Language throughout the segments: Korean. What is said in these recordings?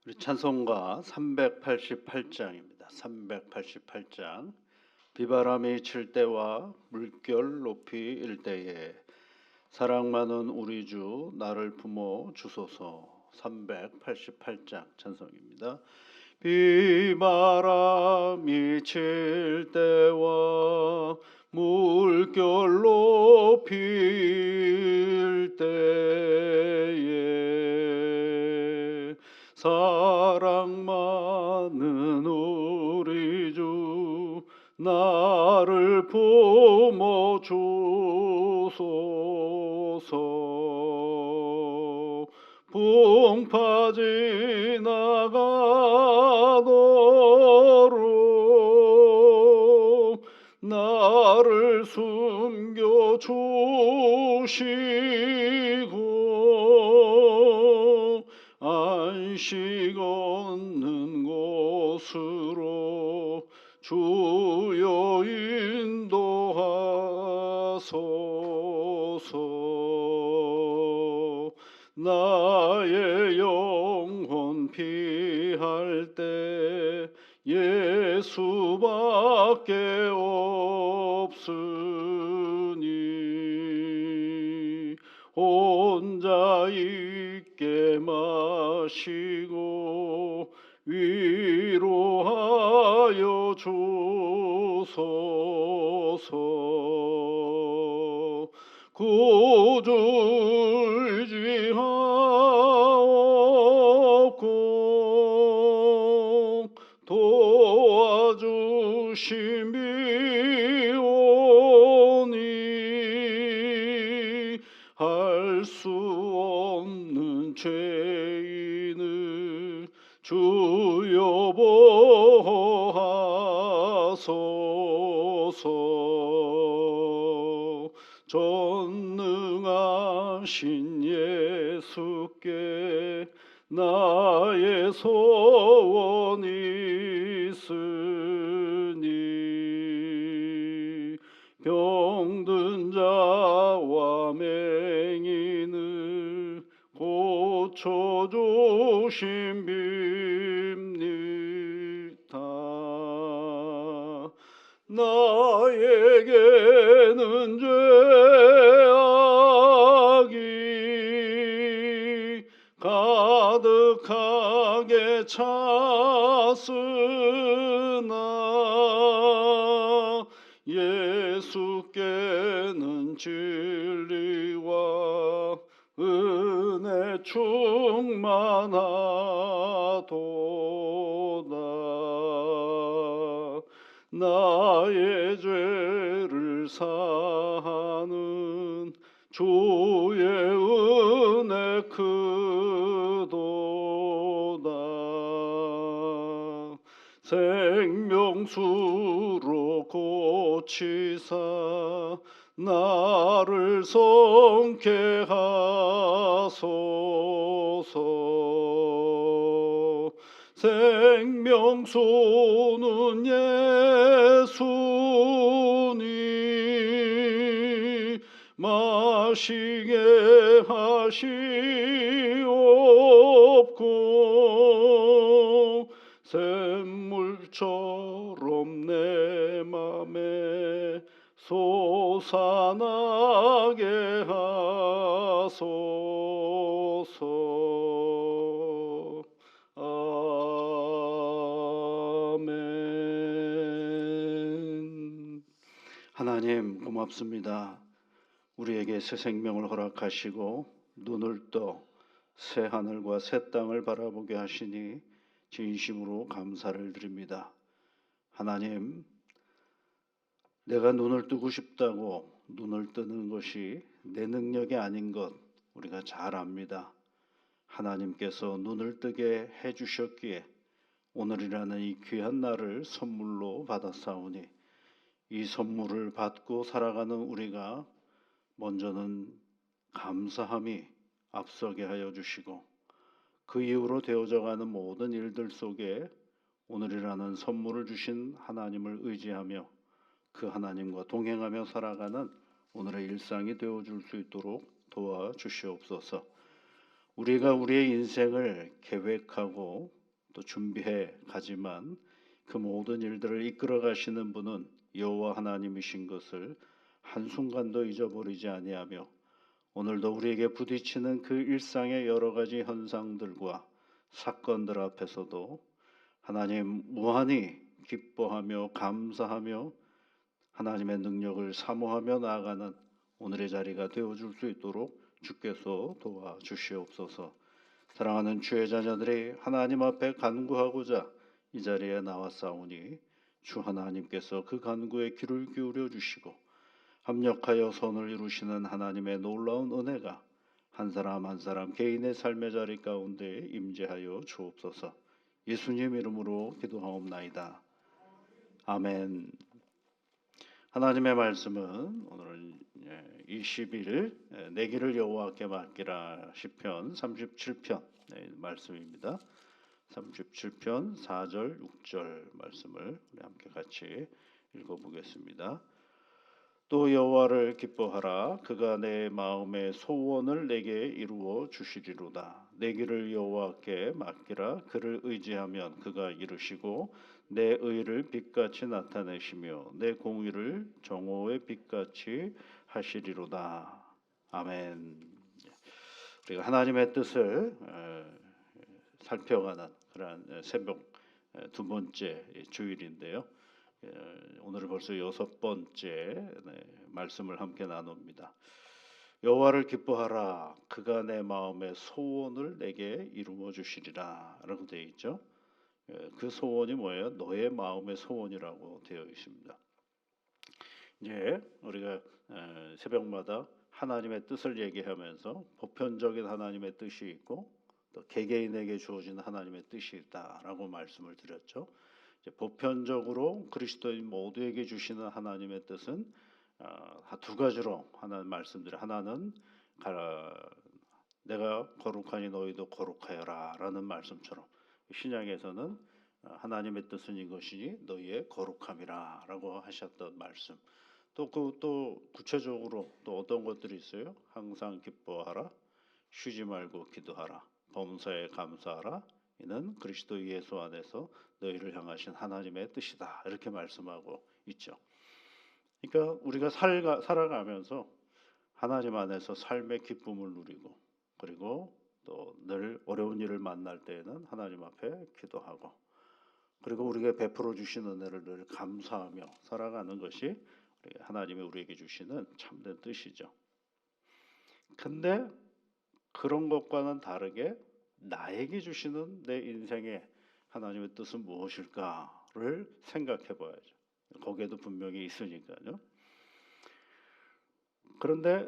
우리 찬송가 388장입니다. 388장. 비바람이 칠 때와 물결 높이 일 때에 사랑 많은 우리 주 나를 품어 주소서. 388장 찬송입니다. 비바람이 칠 때와 물결 높이 일 때에 사랑 많은 우리 주 나를 품어 주소서. 풍파 지나가도록 나를 숨겨 주시고 안식 얻는 곳으로 주여 인도하소서. 나의 영혼 피할 때 예수밖에 없으니 혼자 있게 마시고 위로하여 주소서. 구주의지하옵고 도와주심이오니 할 수 없는 죄인을 주여 보호하소서. 전능하신 예수께 나의 소원이 있으니 병든 자와 맹인을 고쳐주심입니다. 나에게는 죄악이 가득하게 찼으나 예수께는 진리와 은혜 충만하도다. 나의 죄를 사하는 주의 은혜 크도다. 생명수로 고치사 나를 성케 하소서. 생명수는 예수니 마시게 하시옵고 샘물처럼 내 맘에 솟아나게 하소서. 아멘. 하나님 고맙습니다. 우리에게 새 생명을 허락하시고 눈을 떠 새 하늘과 새 땅을 바라보게 하시니 진심으로 감사를 드립니다. 하나님, 내가 눈을 뜨고 싶다고 눈을 뜨는 것이 내 능력이 아닌 것 우리가 잘 압니다. 하나님께서 눈을 뜨게 해주셨기에 오늘이라는 이 귀한 날을 선물로 받았사오니 이 선물을 받고 살아가는 우리가 먼저는 감사함이 앞서게 하여 주시고 그 이후로 되어져가는 모든 일들 속에 오늘이라는 선물을 주신 하나님을 의지하며 그 하나님과 동행하며 살아가는 오늘의 일상이 되어줄 수 있도록 도와주시옵소서. 우리가 우리의 인생을 계획하고 또 준비해 가지만 그 모든 일들을 이끌어 가시는 분은 여호와 하나님이신 것을 한순간도 잊어버리지 아니하며 오늘도 우리에게 부딪히는 그 일상의 여러 가지 현상들과 사건들 앞에서도 하나님 무한히 기뻐하며 감사하며 하나님의 능력을 사모하며 나아가는 오늘의 자리가 되어줄 수 있도록 주께서 도와주시옵소서. 사랑하는 주의 자녀들이 하나님 앞에 간구하고자 이 자리에 나왔사오니 주 하나님께서 그 간구에 귀를 기울여 주시고 합력하여 선을 이루시는 하나님의 놀라운 은혜가 한 사람 한 사람 개인의 삶의 자리 가운데 임재하여 주옵소서. 예수님 이름으로 기도하옵나이다. 아멘. 하나님의 말씀은 오늘은 20일 내 길을 여호와께 맡기라 시편 37편 말씀입니다. 37편 4절 6절 말씀을 우리 함께 같이 읽어보겠습니다. 또 여호와를 기뻐하라. 그가 내 마음의 소원을 내게 이루어 주시리로다. 내 길을 여호와께 맡기라. 그를 의지하면 그가 이루시고 내 의를 빛같이 나타내시며 내 공의를 정오의 빛같이 하시리로다. 아멘. 우리가 하나님의 뜻을 살펴가는 그런 새벽 두 번째 주일인데요. 오늘은 벌써 6번째 말씀을 함께 나눕니다. 여호와를 기뻐하라. 그가 내 마음의 소원을 내게 이루어 주시리라 라고 되어 있죠. 그 소원이 뭐예요? 너의 마음의 소원이라고 되어 있습니다. 이제 우리가 새벽마다 하나님의 뜻을 얘기하면서 보편적인 하나님의 뜻이 있고 또 개개인에게 주어진 하나님의 뜻이 있다라고 말씀을 드렸죠. 이제 보편적으로 그리스도인 모두에게 주시는 하나님의 뜻은 두 가지로 하나는 말씀드려. 하나는 내가 거룩하니 너희도 거룩하여라라는 말씀처럼 신약에서는 하나님의 뜻은 이것이니 너희의 거룩함이라라고 하셨던 말씀. 또 구체적으로 또 어떤 것들이 있어요? 항상 기뻐하라, 쉬지 말고 기도하라, 범사에 감사하라. 이는 그리스도 예수 안에서 너희를 향하신 하나님의 뜻이다. 이렇게 말씀하고 있죠. 그러니까 우리가 살아가면서 하나님 안에서 삶의 기쁨을 누리고 그리고 또 늘 어려운 일을 만날 때에는 하나님 앞에 기도하고 그리고 우리가 베풀어 주신 은혜를 늘 감사하며 살아가는 것이 하나님이 우리에게 주시는 참된 뜻이죠. 근데 그런 것과는 다르게 나에게 주시는 내 인생의 하나님의 뜻은 무엇일까를 생각해 봐야죠. 거기에도 분명히 있으니까요. 그런데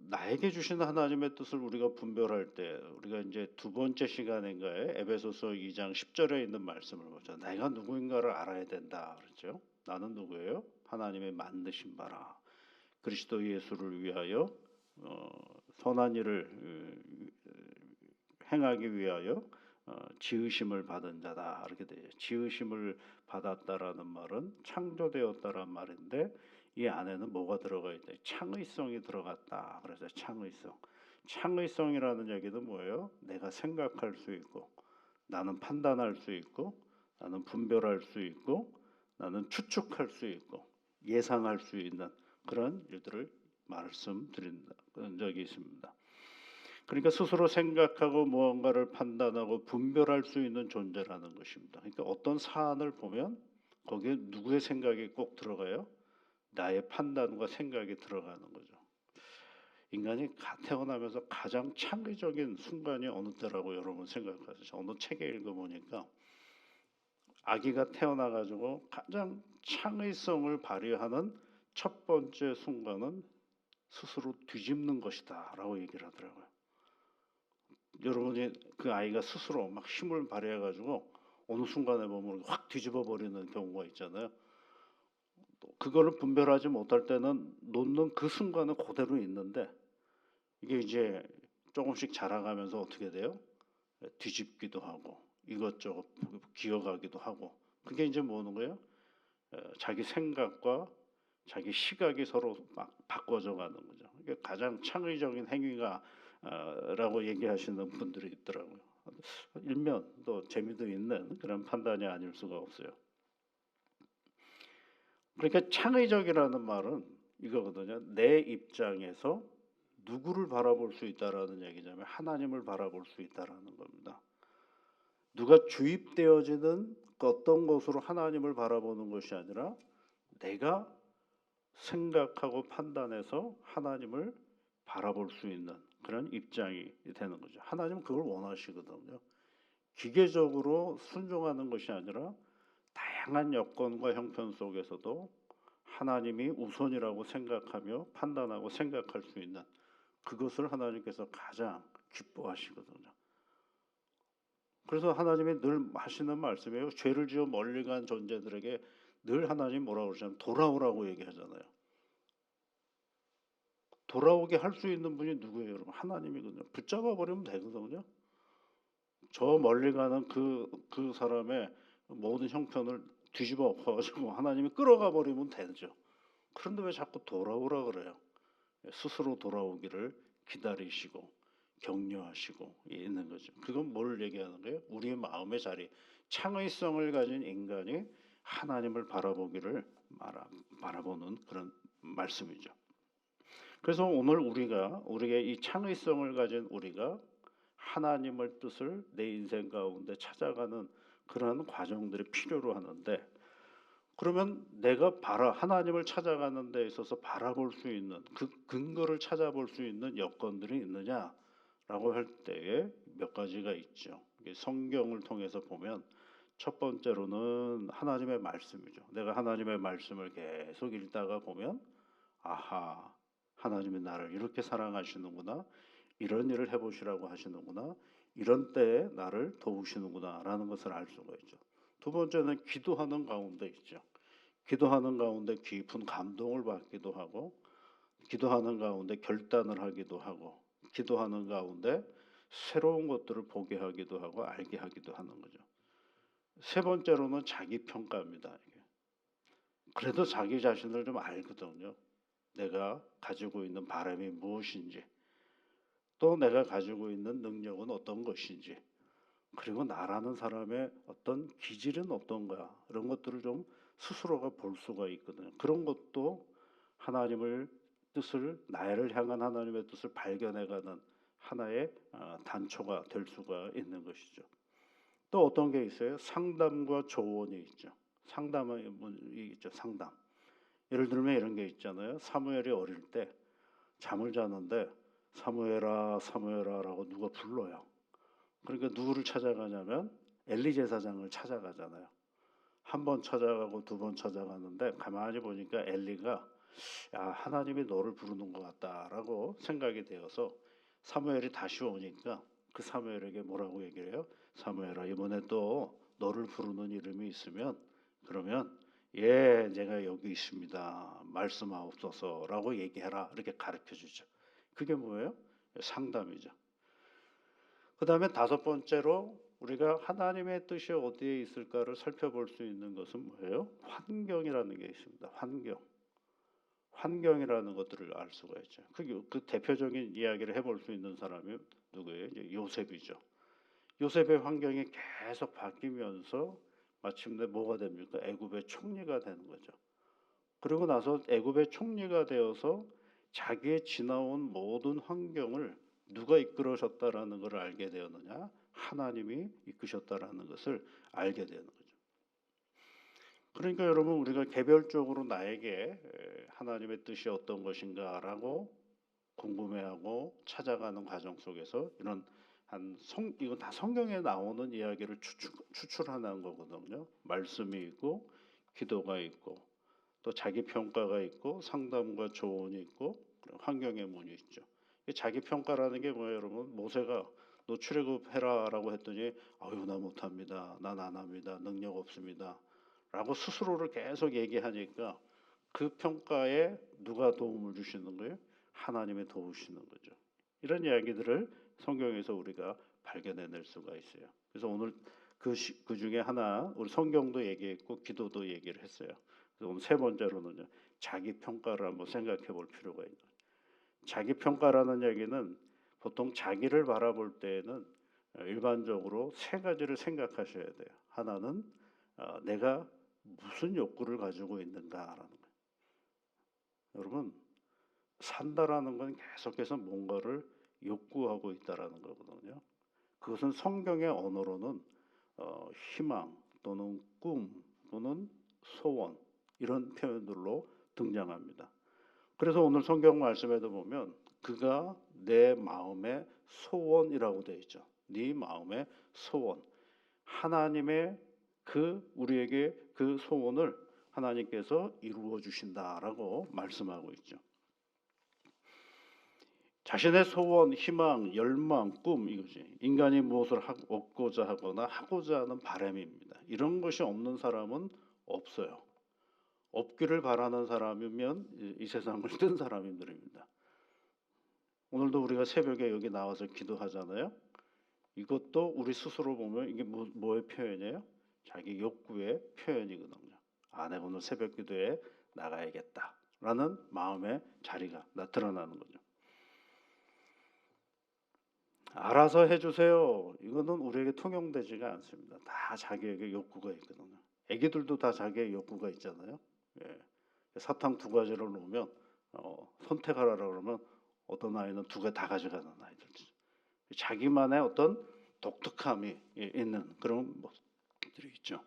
나에게 주시는 하나님의 뜻을 우리가 분별할 때 우리가 이제 두 번째 시간인가에 에베소서 2장 10절에 있는 말씀을 보죠. 내가 누구인가를 알아야 된다 그렇죠. 나는 누구예요? 하나님의 만드신 바라. 그리스도 예수를 위하여 선한 일을 행하기 위하여 지으심을 받은 자다 이렇게 돼요. 지으심을 받았다라는 말은 창조되었다라는 말인데 이 안에는 뭐가 들어가 있다? 창의성이 들어갔다. 그래서 창의성이라는 얘기는 뭐예요? 내가 생각할 수 있고 나는 판단할 수 있고 나는 분별할 수 있고 나는 추측할 수 있고 예상할 수 있는 그런 일들을 말씀드린 적이 있습니다. 그러니까 스스로 생각하고 무언가를 판단하고 분별할 수 있는 존재라는 것입니다. 그러니까 어떤 사안을 보면 거기에 누구의 생각이 꼭 들어가요? 나의 판단과 생각이 들어가는 거죠. 인간이 태어나면서 가장 창의적인 순간이 어느 때라고 여러분 생각하세요? 어느 책에 읽어보니까 아기가 태어나가지고 가장 창의성을 발휘하는 첫 번째 순간은 스스로 뒤집는 것이다 라고 얘기를 하더라고요. 여러분이 그 아이가 스스로 막 힘을 발휘해가지고 어느 순간에 보면 확 뒤집어 버리는 경우가 있잖아요. 그거를 분별하지 못할 때는 놓는 그 순간은 그대로 있는데 이게 이제 조금씩 자라가면서 어떻게 돼요? 뒤집기도 하고 이것저것 기어가기도 하고 그게 이제 뭐는 거예요? 자기 생각과 자기 시각이 서로 막 바꿔져 가는 거죠. 이게 가장 창의적인 행위가 라고 얘기하시는 분들이 있더라고요. 일면 또 재미도 있는 그런 판단이 아닐 수가 없어요. 그러니까 창의적이라는 말은 이거거든요. 내 입장에서 누구를 바라볼 수 있다라는 얘기냐면 하나님을 바라볼 수 있다라는 겁니다. 누가 주입되어지는 그 어떤 것으로 하나님을 바라보는 것이 아니라 내가 생각하고 판단해서 하나님을 바라볼 수 있는 그런 입장이 되는 거죠. 하나님은 그걸 원하시거든요. 기계적으로 순종하는 것이 아니라 다양한 여건과 형편 속에서도 하나님이 우선이라고 생각하며 판단하고 생각할 수 있는 그것을 하나님께서 가장 기뻐하시거든요. 그래서 하나님이 늘 하시는 말씀이에요. 죄를 지어 멀리 간 존재들에게 늘 하나님 뭐라고 그러잖아요. 돌아오라고 얘기하잖아요. 돌아오게 할 수 있는 분이 누구예요, 여러분? 하나님이거든요. 붙잡아 버리면 되거든요. 저 멀리 가는 그 사람의 모든 형편을 뒤집어 엎어가지고 하나님이 끌어가 버리면 되죠. 그런데 왜 자꾸 돌아오라 그래요? 스스로 돌아오기를 기다리시고 격려하시고 있는 거죠. 그건 뭘 얘기하는 거예요? 우리의 마음의 자리, 창의성을 가진 인간이 하나님을 바라보기를 바라보는 그런 말씀이죠. 그래서 오늘 우리의 이 창의성을 가진 우리가 하나님의 뜻을 내 인생 가운데 찾아가는 그런 과정들이 필요로 하는데, 그러면 내가 하나님을 찾아가는 데 있어서 바라볼 수 있는 그 근거를 찾아볼 수 있는 여건들이 있느냐라고 할 때에 몇 가지가 있죠. 성경을 통해서 보면 첫 번째로는 하나님의 말씀이죠. 내가 하나님의 말씀을 계속 읽다가 보면 아하, 하나님이 나를 이렇게 사랑하시는구나, 이런 일을 해보시라고 하시는구나, 이런 때에 나를 도우시는구나라는 것을 알 수가 있죠. 두 번째는 기도하는 가운데 있죠. 기도하는 가운데 깊은 감동을 받기도 하고, 기도하는 가운데 결단을 하기도 하고, 기도하는 가운데 새로운 것들을 보게 하기도 하고 알게 하기도 하는 거죠. 세 번째로는 자기 평가입니다. 그래도 자기 자신을 좀 알거든요. 내가 가지고 있는 바람이 무엇인지, 또 내가 가지고 있는 능력은 어떤 것인지, 그리고 나라는 사람의 어떤 기질은 어떤가, 이런 것들을 좀 스스로가 볼 수가 있거든요. 그런 것도 하나님을 뜻을, 나를 향한 하나님의 뜻을 발견해가는 하나의 단초가 될 수가 있는 것이죠. 또 어떤 게 있어요? 상담과 조언이 있죠. 상담이 있죠. 상담. 예를 들면 이런 게 있잖아요. 사무엘이 어릴 때 잠을 자는데 사무엘아 사무엘아라고 누가 불러요. 그러니까 누구를 찾아가냐면 엘리 제사장을 찾아가잖아요. 한 번 찾아가고 두 번 찾아가는데 가만히 보니까 엘리가 야, 하나님이 너를 부르는 것 같다라고 생각이 되어서 사무엘이 다시 오니까 그 사무엘에게 뭐라고 얘기를 해요? 사무엘아, 이번에 또 너를 부르는 이름이 있으면 그러면 예, 제가 여기 있습니다. 말씀하옵소서라고 얘기해라. 이렇게 가르쳐 주죠. 그게 뭐예요? 상담이죠. 그 다음에 다섯 번째로 우리가 하나님의 뜻이 어디에 있을까를 살펴볼 수 있는 것은 뭐예요? 환경이라는 게 있습니다. 환경이라는 것들을 알 수가 있죠. 그 대표적인 이야기를 해볼 수 있는 사람이 누구예요? 이제 요셉이죠. 요셉의 환경이 계속 바뀌면서 마침내 뭐가 됩니까? 애굽의 총리가 되는 거죠. 그리고 나서 애굽의 총리가 되어서 자기의 지나온 모든 환경을 누가 이끌으셨다라는 것을 알게 되었느냐? 하나님이 이끄셨다라는 것을 알게 되는 거죠. 그러니까 여러분, 우리가 개별적으로 나에게 하나님의 뜻이 어떤 것인가라고 궁금해하고 찾아가는 과정 속에서 이런 이건 다 성경에 나오는 이야기를 추출하는 거거든요. 말씀이 있고 기도가 있고 또 자기 평가가 있고 상담과 조언이 있고 환경의 문이 있죠. 자기 평가라는 게 뭐예요, 여러분? 모세가 너 출애굽해라라고 했더니 아유 나 못합니다. 난 안 합니다. 능력 없습니다. 라고 스스로를 계속 얘기하니까 그 평가에 누가 도움을 주시는 거예요? 하나님이 도우시는 거죠. 이런 이야기들을 성경에서 우리가 발견해낼 수가 있어요. 그래서 오늘 그 중에 하나 우리 성경도 얘기했고 기도도 얘기를 했어요. 그래서 오늘 세 번째로는요, 자기 평가를 한번 생각해 볼 필요가 있는. 자기 평가라는 얘기는 보통 자기를 바라볼 때에는 일반적으로 세 가지를 생각하셔야 돼요. 하나는 내가 무슨 욕구를 가지고 있는가라는 거예요. 여러분, 산다라는 건 계속해서 뭔가를 욕구하고 있다라는 거거든요. 그것은 성경의 언어로는 희망 또는 꿈 또는 소원 이런 표현들로 등장합니다. 그래서 오늘 성경 말씀에도 보면 그가 내 마음의 소원이라고 되어 있죠. 네 마음의 소원. 하나님의 우리에게 그 소원을 하나님께서 이루어 주신다라고 말씀하고 있죠. 자신의 소원, 희망, 열망, 꿈 이거지. 인간이 무엇을 얻고자 하거나 하고자 하는 바람입니다. 이런 것이 없는 사람은 없어요. 없기를 바라는 사람이면 이 세상을 뜬 사람들입니다. 오늘도 우리가 새벽에 여기 나와서 기도하잖아요. 이것도 우리 스스로 보면 이게 뭐의 표현이에요? 자기 욕구의 표현이거든요. 내가 오늘 새벽 기도에 나가야겠다라는 마음의 자리가 드러나는 거죠. 알아서 해주세요. 이거는 우리에게 통용되지가 않습니다. 다 자기에게 욕구가 있거든요. 애기들도 다 자기의 욕구가 있잖아요. 예. 사탕 2가지를 놓으면 선택하라 그러면 어떤 아이는 2개 다 가져가는 아이들. 자기만의 어떤 독특함이 있는 그런 모습들이 있죠.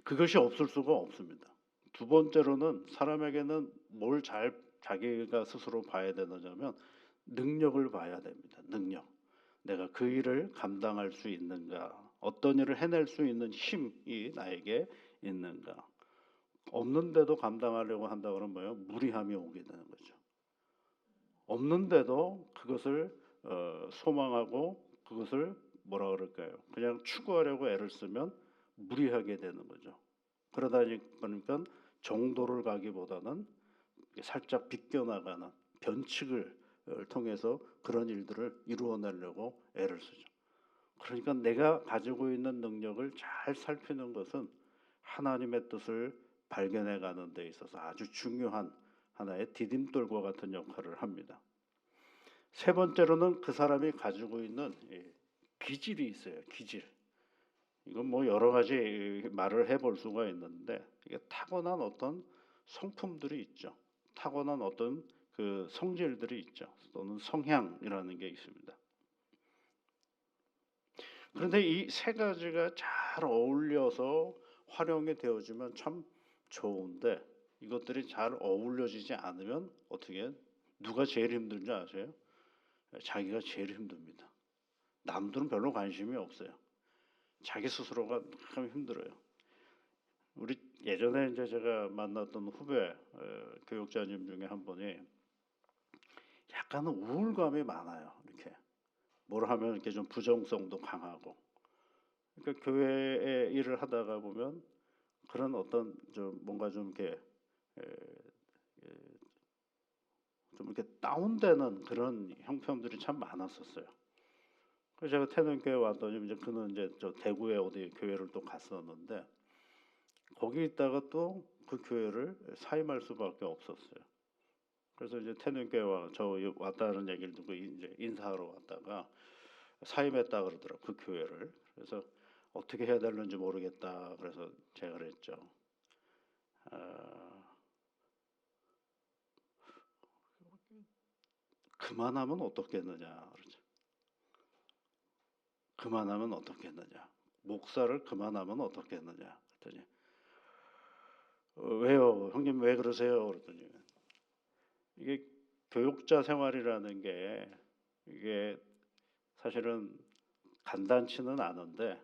그것이 없을 수가 없습니다. 두 번째로는 사람에게는 뭘 자기가 스스로 봐야 되느냐면 능력을 봐야 됩니다. 능력. 내가 그 일을 감당할 수 있는가, 어떤 일을 해낼 수 있는 힘이 나에게 있는가. 없는데도 감당하려고 한다 그러면 뭐예요? 무리함이 오게 되는 거죠. 없는데도 그것을 소망하고 그것을 뭐라 그럴까요? 그냥 추구하려고 애를 쓰면 무리하게 되는 거죠. 그러다 보니까 정도를 가기보다는 살짝 비껴나가는 변칙을 통해서 그런 일들을 이루어내려고 애를 쓰죠. 그러니까 내가 가지고 있는 능력을 잘 살피는 것은 하나님의 뜻을 발견해 가는 데 있어서 아주 중요한 하나의 디딤돌과 같은 역할을 합니다. 세 번째로는 그 사람이 가지고 있는 기질이 있어요. 기질. 이건 뭐 여러 가지 말을 해볼 수가 있는데 이게 타고난 어떤 성품들이 있죠. 타고난 어떤 그 성질들이 있죠. 또는 성향이라는 게 있습니다. 그런데 이 세 가지가 잘 어울려서 활용이 되어지면 참 좋은데 이것들이 잘 어울려지지 않으면 어떻게 누가 제일 힘든지 아세요? 자기가 제일 힘듭니다. 남들은 별로 관심이 없어요. 자기 스스로가 참 힘들어요. 우리 예전에 이제 제가 만났던 후배 교육자님 중에 한 분이 약간은 우울감이 많아요. 이렇게 뭘 하면 이렇게 좀 부정성도 강하고. 그러니까 교회에 일을 하다가 보면 그런 어떤 좀 뭔가 좀 이렇게 좀 이렇게 다운되는 그런 형편들이 참 많았었어요. 그래서 제가 태릉교회 왔더니 이제 그는 이제 저 대구에 어디 교회를 또 갔었는데 거기 있다가 또 그 교회를 사임할 수밖에 없었어요. 그래서 이제 태릉교회 저 왔다는 얘기를 듣고 이제 인사하러 왔다가 사임했다 그러더라고 그 교회를. 그래서 어떻게 해야 되는지 모르겠다. 그래서 제가 그랬죠. 그만하면 어떻겠느냐. 그러죠. 그만하면 어떻겠느냐. 목사를 그만하면 어떻겠느냐. 그랬더니 왜요? 형님 왜 그러세요? 그랬더니 이게 교육자 생활이라는 게 이게 사실은 간단치는 않은데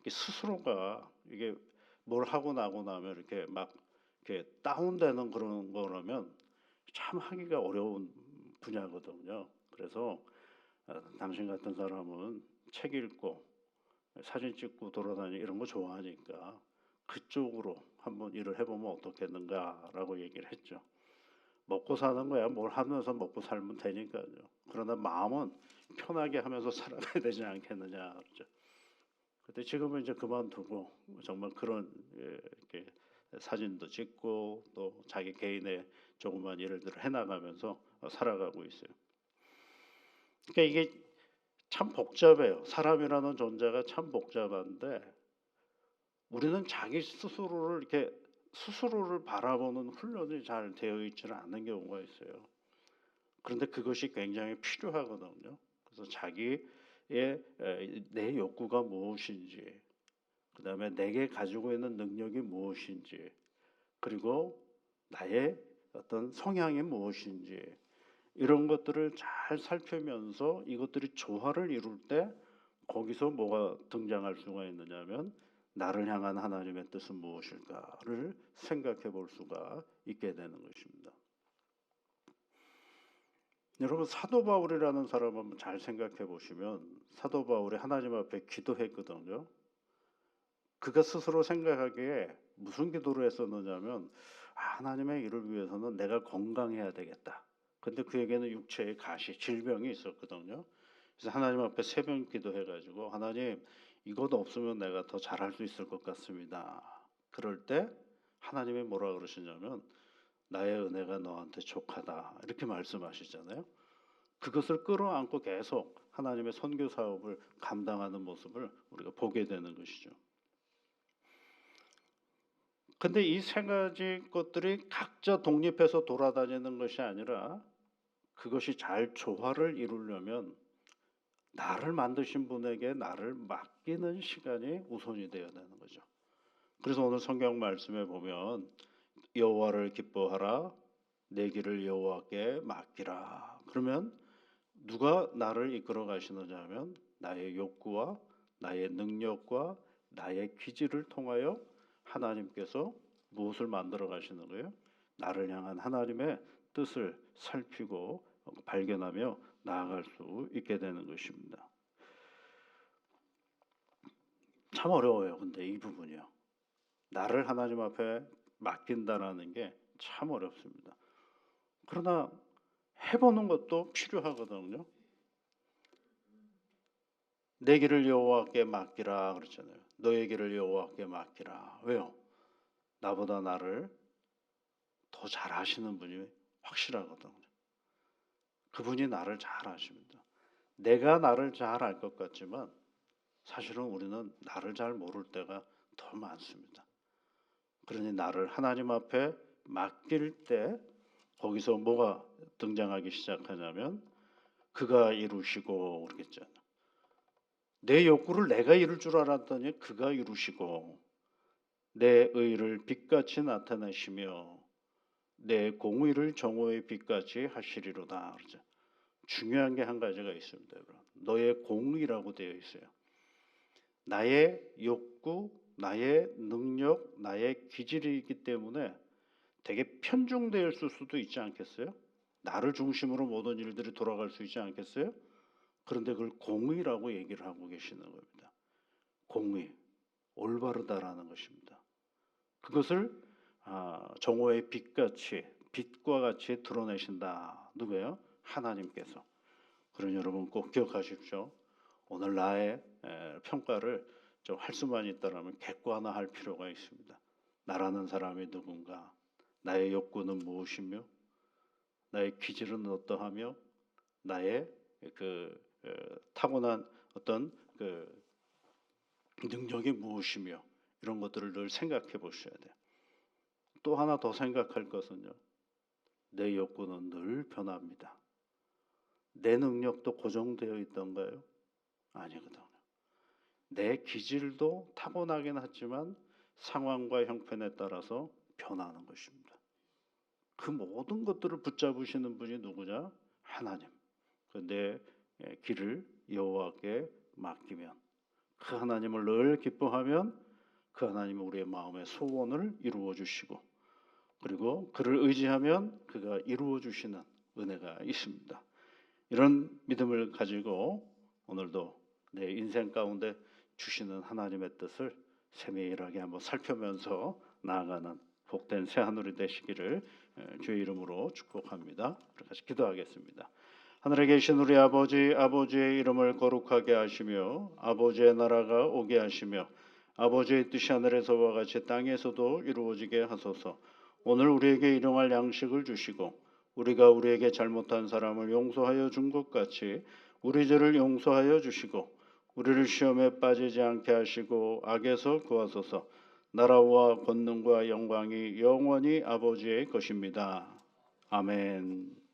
스스로가 이게 뭘 하고 나고 나면 이렇게 막 이렇게 다운되는 그런 거라면 참 하기가 어려운 분야거든요. 그래서 당신 같은 사람은 책 읽고 사진 찍고 돌아다니고 이런 거 좋아하니까 그쪽으로 한번 일을 해보면 어떻겠는가라고 얘기를 했죠. 먹고 사는 거야. 뭘 하면서 먹고 살면 되니까요. 그러나 마음은 편하게 하면서 살아가야 되지 않겠느냐. 그렇죠. 근데 지금은 이제 그만두고 정말 그런 이렇게 사진도 찍고 또 자기 개인의 조그만 일들을 해나가면서 살아가고 있어요. 그러니까 이게 참 복잡해요. 사람이라는 존재가 참 복잡한데 우리는 자기 스스로를 이렇게 스스로를 바라보는 훈련이 잘 되어 있지는 않은 경우가 있어요. 그런데 그것이 굉장히 필요하거든요. 그래서 자기의 내 욕구가 무엇인지, 그다음에 내게 가지고 있는 능력이 무엇인지, 그리고 나의 어떤 성향이 무엇인지 이런 것들을 잘 살피면서 이것들이 조화를 이룰 때 거기서 뭐가 등장할 수가 있느냐면 나를 향한 하나님의 뜻은 무엇일까를 생각해 볼 수가 있게 되는 것입니다. 여러분 사도 바울이라는 사람 한번 잘 생각해 보시면 사도 바울이 하나님 앞에 기도했거든요. 그가 스스로 생각하기에 무슨 기도를 했었느냐면 하나님의 일을 위해서는 내가 건강해야 되겠다. 근데 그에게는 육체의 가시, 질병이 있었거든요. 그래서 하나님 앞에 새벽 기도해가지고 하나님 이것 없으면 내가 더 잘할 수 있을 것 같습니다. 그럴 때 하나님이 뭐라 그러시냐면 나의 은혜가 너한테 족하다 이렇게 말씀하시잖아요. 그것을 끌어안고 계속 하나님의 선교 사업을 감당하는 모습을 우리가 보게 되는 것이죠. 근데 이 세 가지 것들이 각자 독립해서 돌아다니는 것이 아니라 그것이 잘 조화를 이루려면 나를 만드신 분에게 나를 맡기는 시간이 우선이 되어야 되는 거죠. 그래서 오늘 성경 말씀에 보면 여호와를 기뻐하라 내 길을 여호와께 맡기라. 그러면 누가 나를 이끌어 가시느냐 하면 나의 욕구와 나의 능력과 나의 기질을 통하여 하나님께서 무엇을 만들어 가시는 거예요? 나를 향한 하나님의 뜻을 살피고 발견하며 나아갈 수 있게 되는 것입니다. 참 어려워요. 근데 이 부분이요. 나를 하나님 앞에 맡긴다라는 게 참 어렵습니다. 그러나 해보는 것도 필요하거든요. 내 길을 여호와께 맡기라 그랬잖아요. 너의 길을 여호와께 맡기라. 왜요? 나보다 나를 더 잘 아시는 분이 확실하거든요. 그분이 나를 잘 아십니다. 내가 나를 잘 알 것 같지만 사실은 우리는 나를 잘 모를 때가 더 많습니다. 그러니 나를 하나님 앞에 맡길 때 거기서 뭐가 등장하기 시작하냐면 그가 이루시고 그러겠잖아요. 내 욕구를 내가 이룰 줄 알았더니 그가 이루시고 내 의를 빛같이 나타내시며 내 공의를 정오의 빛같이 하시리로다. 그러죠. 중요한 게 한 가지가 있습니다. 너의 공의라고 되어 있어요. 나의 욕구, 나의 능력, 나의 기질이기 때문에 되게 편중되어 있을 수도 있지 않겠어요? 나를 중심으로 모든 일들이 돌아갈 수 있지 않겠어요? 그런데 그걸 공의라고 얘기를 하고 계시는 겁니다. 공의, 올바르다라는 것입니다. 그것을 정오의 빛같이 빛과 같이 드러내신다. 누구예요? 하나님께서. 그러니 여러분 꼭 기억하십시오. 오늘 나의 평가를 좀 할 수만 있다면 객관화할 필요가 있습니다. 나라는 사람이 누군가, 나의 욕구는 무엇이며, 나의 기질은 어떠하며, 나의 타고난 어떤 능력이 무엇이며 이런 것들을 늘 생각해 보셔야 돼요. 또 하나 더 생각할 것은요. 내 욕구는 늘 변합니다. 내 능력도 고정되어 있던가요? 아니거든요. 내 기질도 타고나긴 하지만 상황과 형편에 따라서 변하는 것입니다. 그 모든 것들을 붙잡으시는 분이 누구냐? 하나님. 내 길을 여호와께 맡기면 그 하나님을 늘 기뻐하면 그 하나님은 우리의 마음의 소원을 이루어 주시고 그리고 그를 의지하면 그가 이루어 주시는 은혜가 있습니다. 이런 믿음을 가지고 오늘도 내 인생 가운데 주시는 하나님의 뜻을 세밀하게 한번 살펴면서 나아가는 복된 새하늘이 되시기를 주의 이름으로 축복합니다. 같이 기도하겠습니다. 하늘에 계신 우리 아버지, 아버지의 이름을 거룩하게 하시며 아버지의 나라가 오게 하시며 아버지의 뜻이 하늘에서와 같이 땅에서도 이루어지게 하소서. 오늘 우리에게 일용할 양식을 주시고 우리가 우리에게 잘못한 사람을 용서하여 준 것 같이 우리 죄를 용서하여 주시고 우리를 시험에 빠지지 않게 하시고 악에서 구하소서. 나라와 권능과 영광이 영원히 아버지의 것입니다. 아멘.